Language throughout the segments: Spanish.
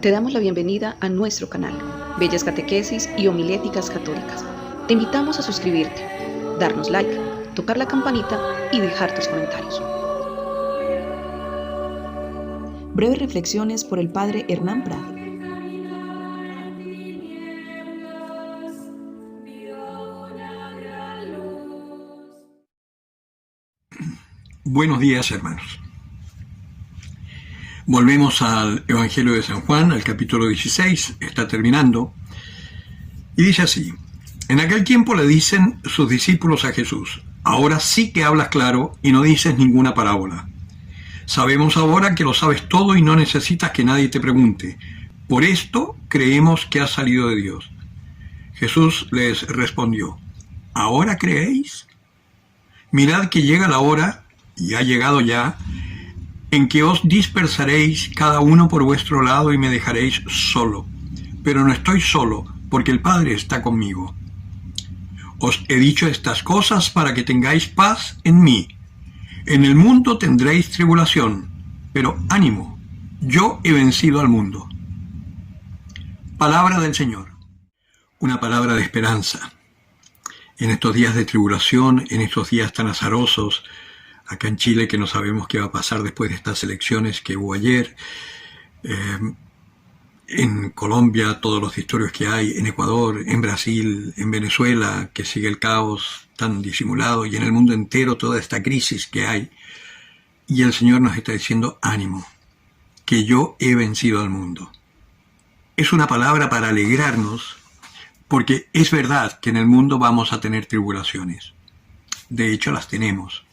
Te damos la bienvenida a nuestro canal, Bellas Catequesis y Homiléticas Católicas. Te invitamos a suscribirte, darnos like, tocar la campanita y dejar tus comentarios. Breves reflexiones por el Padre Hernán Prade. Buenos días, hermanos. Volvemos al Evangelio de San Juan, al capítulo 16, está terminando, y dice así: en aquel tiempo le dicen sus discípulos a Jesús: ahora sí que hablas claro y no dices ninguna parábola. Sabemos ahora que lo sabes todo y no necesitas que nadie te pregunte. Por esto creemos que has salido de Dios. Jesús les respondió: ¿ahora creéis? Mirad que llega la hora, y ha llegado ya, en que os dispersaréis cada uno por vuestro lado y me dejaréis solo. Pero no estoy solo, porque el Padre está conmigo. Os he dicho estas cosas para que tengáis paz en mí. En el mundo tendréis tribulación, pero ánimo, yo he vencido al mundo. Palabra del Señor. Una palabra de esperanza. En estos días de tribulación, en estos días tan azarosos, acá en Chile, que no sabemos qué va a pasar después de estas elecciones que hubo ayer, en Colombia, todos los disturbios que hay, en Ecuador, en Brasil, en Venezuela, que sigue el caos tan disimulado, y en el mundo entero toda esta crisis que hay. Y el Señor nos está diciendo: ánimo, que yo he vencido al mundo. Es una palabra para alegrarnos, porque es verdad que en el mundo vamos a tener tribulaciones. De hecho, las tenemos.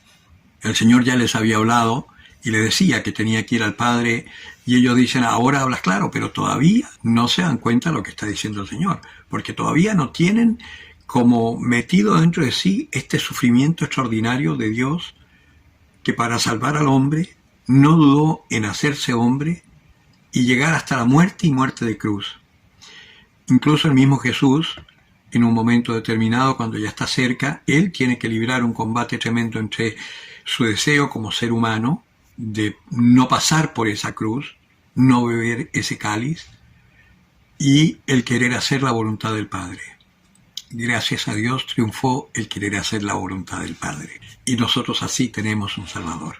El Señor ya les había hablado y le decía que tenía que ir al Padre, y ellos dicen: ahora hablas claro, pero todavía no se dan cuenta de lo que está diciendo el Señor, porque todavía no tienen como metido dentro de sí este sufrimiento extraordinario de Dios, que para salvar al hombre no dudó en hacerse hombre y llegar hasta la muerte y muerte de cruz. Incluso el mismo Jesús, en un momento determinado, cuando ya está cerca, Él tiene que librar un combate tremendo entre su deseo como ser humano de no pasar por esa cruz, no beber ese cáliz, y el querer hacer la voluntad del Padre. Gracias a Dios triunfó el querer hacer la voluntad del Padre. Y nosotros así tenemos un Salvador.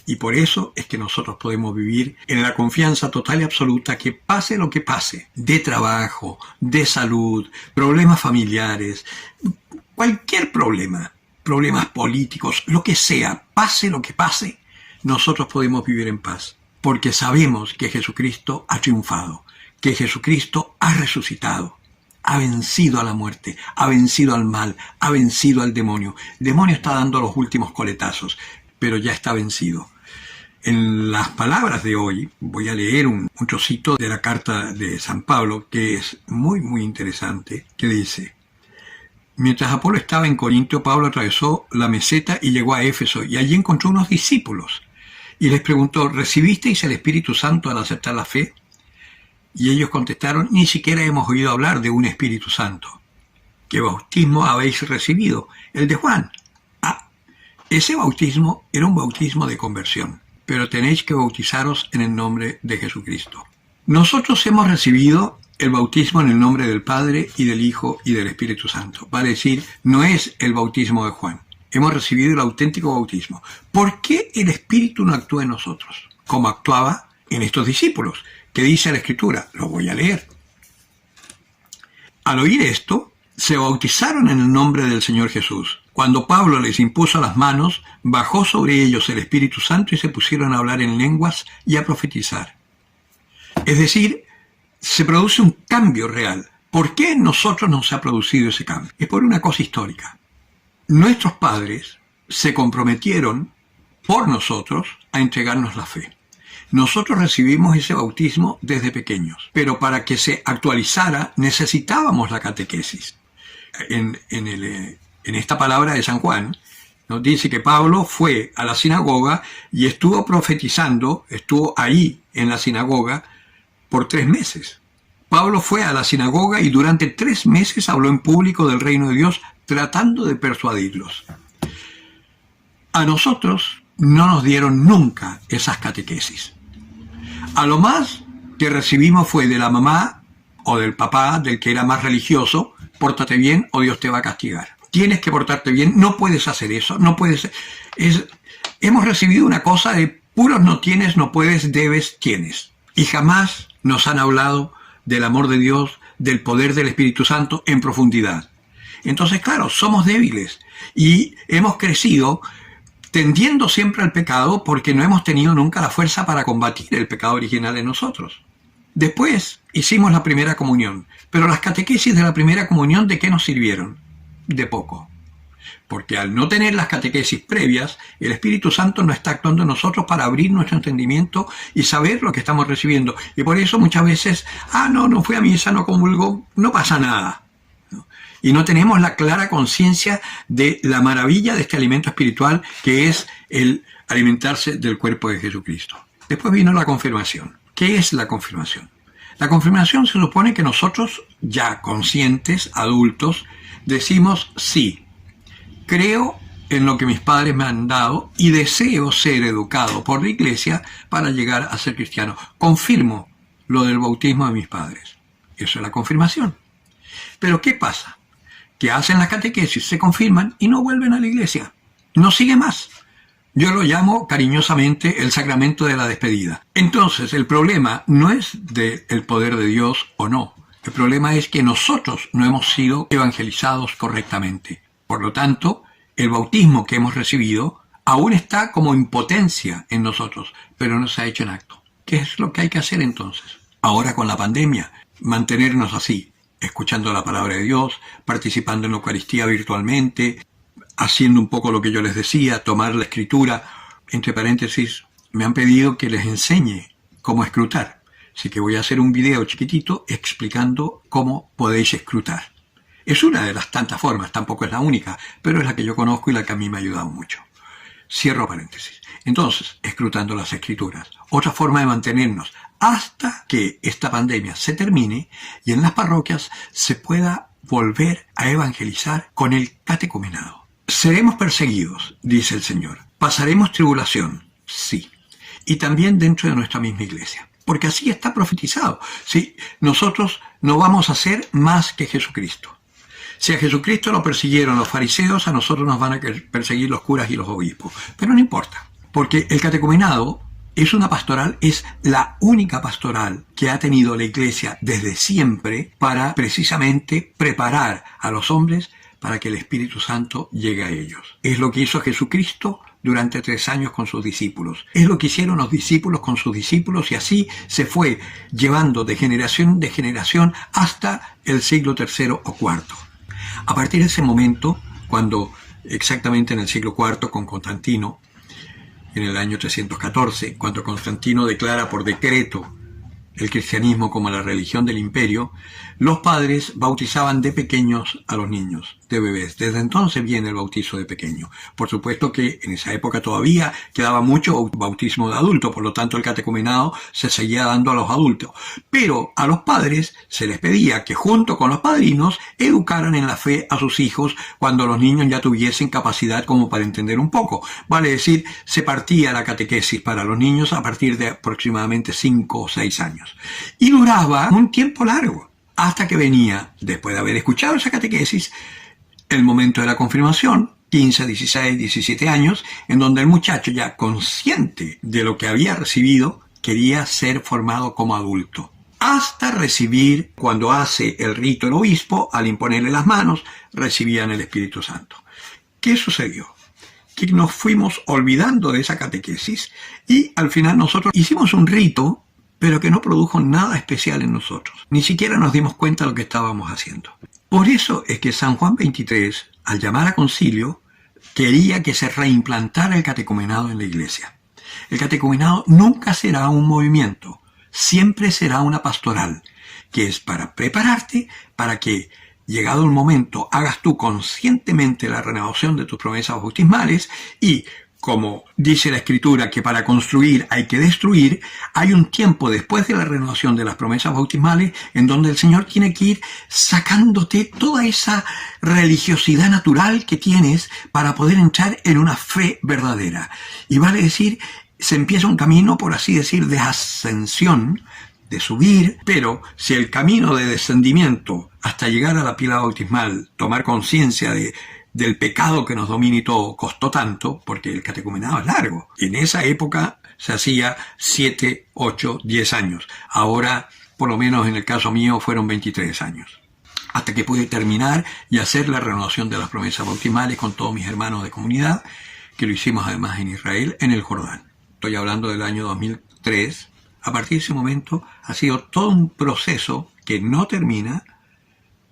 Y por eso es que nosotros podemos vivir en la confianza total y absoluta que pase lo que pase, de trabajo, de salud, problemas familiares, cualquier problema, problemas políticos, lo que sea, pase lo que pase, nosotros podemos vivir en paz. Porque sabemos que Jesucristo ha triunfado, que Jesucristo ha resucitado. Ha vencido a la muerte, ha vencido al mal, ha vencido al demonio. El demonio está dando los últimos coletazos, pero ya está vencido. En las palabras de hoy voy a leer un trocito de la carta de San Pablo, que es muy interesante, que dice: mientras Apolo estaba en Corinto, Pablo atravesó la meseta y llegó a Éfeso, y allí encontró unos discípulos. Y les preguntó: ¿recibisteis el Espíritu Santo al aceptar la fe? Y ellos contestaron: ni siquiera hemos oído hablar de un Espíritu Santo. ¿Qué bautismo habéis recibido? El de Juan. Ese bautismo era un bautismo de conversión, pero tenéis que bautizaros en el nombre de Jesucristo. Nosotros hemos recibido el bautismo en el nombre del Padre y del Hijo y del Espíritu Santo. Vale decir, no es el bautismo de Juan. Hemos recibido el auténtico bautismo. ¿Por qué el Espíritu no actúa en nosotros? Como actuaba en estos discípulos, que dice la Escritura. Lo voy a leer. Al oír esto, se bautizaron en el nombre del Señor Jesús. Cuando Pablo les impuso las manos, bajó sobre ellos el Espíritu Santo y se pusieron a hablar en lenguas y a profetizar. Es decir, se produce un cambio real. ¿Por qué en nosotros no se ha producido ese cambio? Es por una cosa histórica. Nuestros padres se comprometieron por nosotros a entregarnos la fe. Nosotros recibimos ese bautismo desde pequeños, pero para que se actualizara necesitábamos la catequesis. En esta palabra de San Juan nos dice que Pablo fue a la sinagoga y estuvo profetizando, estuvo ahí en la sinagoga por 3 meses. Pablo fue a la sinagoga y durante 3 meses habló en público del reino de Dios, tratando de persuadirlos. A nosotros no nos dieron nunca esas catequesis. A lo más que recibimos fue de la mamá o del papá, del que era más religioso: pórtate bien o Dios te va a castigar. Tienes que portarte bien, no puedes hacer eso, no puedes... hemos recibido una cosa de puros no tienes, no puedes, debes, tienes. Y jamás nos han hablado del amor de Dios, del poder del Espíritu Santo en profundidad. Entonces, claro, somos débiles y hemos crecido tendiendo siempre al pecado porque no hemos tenido nunca la fuerza para combatir el pecado original en nosotros. Después hicimos la primera comunión, pero las catequesis de la primera comunión, ¿de qué nos sirvieron? De poco. Porque al no tener las catequesis previas, el Espíritu Santo no está actuando en nosotros para abrir nuestro entendimiento y saber lo que estamos recibiendo. Y por eso muchas veces, no fui a misa, no comulgó, no pasa nada. Y no tenemos la clara conciencia de la maravilla de este alimento espiritual que es el alimentarse del cuerpo de Jesucristo. Después vino la confirmación. ¿Qué es la confirmación? La confirmación se supone que nosotros, ya conscientes, adultos, decimos sí. Creo en lo que mis padres me han dado y deseo ser educado por la Iglesia para llegar a ser cristiano. Confirmo lo del bautismo de mis padres. Eso es la confirmación. Pero ¿qué pasa? Que hacen la catequesis, se confirman y no vuelven a la Iglesia. No sigue más. Yo lo llamo cariñosamente el sacramento de la despedida. Entonces, el problema no es del poder de Dios o no. El problema es que nosotros no hemos sido evangelizados correctamente. Por lo tanto, el bautismo que hemos recibido aún está como en potencia en nosotros, pero no se ha hecho en acto. ¿Qué es lo que hay que hacer entonces? Ahora con la pandemia, mantenernos así, escuchando la palabra de Dios, participando en la Eucaristía virtualmente, haciendo un poco lo que yo les decía, tomar la escritura. Entre paréntesis, me han pedido que les enseñe cómo escrutar. Así que voy a hacer un video chiquitito explicando cómo podéis escrutar. Es una de las tantas formas, tampoco es la única, pero es la que yo conozco y la que a mí me ha ayudado mucho. Cierro paréntesis. Entonces, escrutando las escrituras. Otra forma de mantenernos hasta que esta pandemia se termine y en las parroquias se pueda volver a evangelizar con el catecumenado. Seremos perseguidos, dice el Señor. Pasaremos tribulación, sí. Y también dentro de nuestra misma iglesia. Porque así está profetizado. Sí, nosotros no vamos a ser más que Jesucristo. Si a Jesucristo lo persiguieron los fariseos, a nosotros nos van a perseguir los curas y los obispos. Pero no importa, porque el catecumenado es una pastoral, es la única pastoral que ha tenido la Iglesia desde siempre para precisamente preparar a los hombres para que el Espíritu Santo llegue a ellos. Es lo que hizo Jesucristo durante 3 años con sus discípulos. Es lo que hicieron los discípulos con sus discípulos y así se fue llevando de generación hasta el siglo III o IV. A partir de ese momento, cuando exactamente en el siglo IV con Constantino, en el año 314, cuando Constantino declara por decreto el cristianismo como la religión del imperio, los padres bautizaban de pequeños a los niños, de bebés. Desde entonces viene el bautizo de pequeño. Por supuesto que en esa época todavía quedaba mucho bautismo de adulto, por lo tanto el catecumenado se seguía dando a los adultos. Pero a los padres se les pedía que junto con los padrinos educaran en la fe a sus hijos cuando los niños ya tuviesen capacidad como para entender un poco. Vale decir, se partía la catequesis para los niños a partir de aproximadamente 5 o 6 años. Y duraba un tiempo largo, hasta que venía, después de haber escuchado esa catequesis, el momento de la confirmación, 15, 16, 17 años, en donde el muchacho ya consciente de lo que había recibido, quería ser formado como adulto. Hasta recibir, cuando hace el rito el obispo, al imponerle las manos, recibían el Espíritu Santo. ¿Qué sucedió? Que nos fuimos olvidando de esa catequesis y al final nosotros hicimos un rito, pero que no produjo nada especial en nosotros. Ni siquiera nos dimos cuenta de lo que estábamos haciendo. Por eso es que San Juan XXIII, al llamar a concilio, quería que se reimplantara el catecumenado en la iglesia. El catecumenado nunca será un movimiento, siempre será una pastoral, que es para prepararte para que, llegado el momento, hagas tú conscientemente la renovación de tus promesas bautismales y, como dice la Escritura que para construir hay que destruir, hay un tiempo después de la renovación de las promesas bautismales en donde el Señor tiene que ir sacándote toda esa religiosidad natural que tienes para poder entrar en una fe verdadera. Y vale decir, se empieza un camino, por así decir, de ascensión de subir, pero si el camino de descendimiento hasta llegar a la pila bautismal, tomar conciencia del pecado que nos domina y todo, costó tanto, porque el catecumenado es largo. En esa época se hacía 7, 8, 10 años. Ahora, por lo menos en el caso mío, fueron 23 años. Hasta que pude terminar y hacer la renovación de las promesas bautismales con todos mis hermanos de comunidad, que lo hicimos además en Israel, en el Jordán. Estoy hablando del año 2003. A partir de ese momento ha sido todo un proceso que no termina,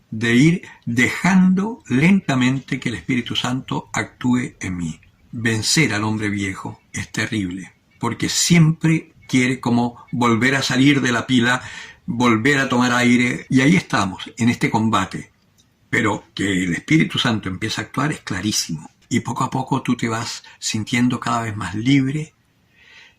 de ir dejando lentamente que el Espíritu Santo actúe en mí. Vencer al hombre viejo es terrible, porque siempre quiere como volver a salir de la pila, volver a tomar aire, y ahí estamos, en este combate. Pero que el Espíritu Santo empiece a actuar es clarísimo, y poco a poco tú te vas sintiendo cada vez más libre,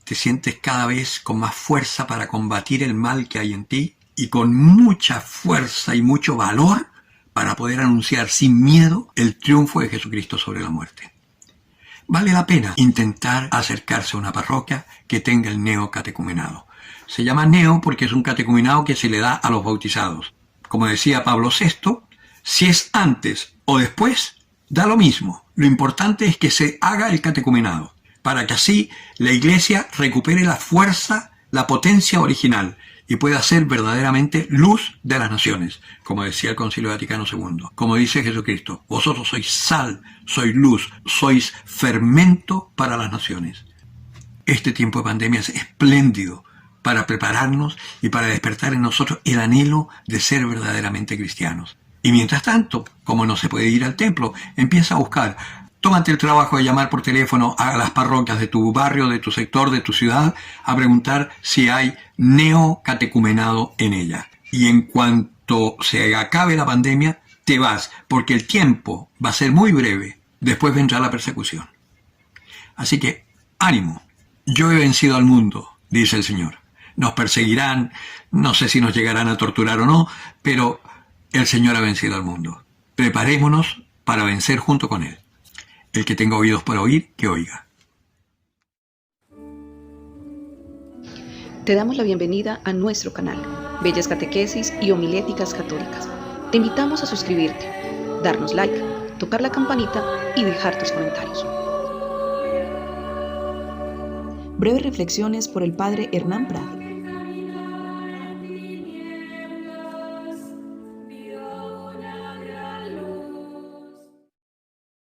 te sientes cada vez con más fuerza para combatir el mal que hay en ti, y con mucha fuerza y mucho valor para poder anunciar sin miedo el triunfo de Jesucristo sobre la muerte. Vale la pena intentar acercarse a una parroquia que tenga el neocatecumenado. Se llama neo porque es un catecumenado que se le da a los bautizados. Como decía Pablo VI, si es antes o después, da lo mismo. Lo importante es que se haga el catecumenado, para que así la Iglesia recupere la fuerza, la potencia original, y pueda ser verdaderamente luz de las naciones, como decía el Concilio Vaticano II. Como dice Jesucristo, vosotros sois sal, sois luz, sois fermento para las naciones. Este tiempo de pandemia es espléndido para prepararnos y para despertar en nosotros el anhelo de ser verdaderamente cristianos. Y mientras tanto, como no se puede ir al templo, empieza a buscar. Tómate el trabajo de llamar por teléfono a las parroquias de tu barrio, de tu sector, de tu ciudad, a preguntar si hay neocatecumenado en ella. Y en cuanto se acabe la pandemia, te vas, porque el tiempo va a ser muy breve. Después vendrá la persecución. Así que, ánimo. Yo he vencido al mundo, dice el Señor. Nos perseguirán, no sé si nos llegarán a torturar o no, pero el Señor ha vencido al mundo. Preparémonos para vencer junto con Él. El que tenga oídos para oír, que oiga. Te damos la bienvenida a nuestro canal, Bellas Catequesis y Homiléticas Católicas. Te invitamos a suscribirte, darnos like, tocar la campanita y dejar tus comentarios. Breves reflexiones por el Padre Hernán Prada.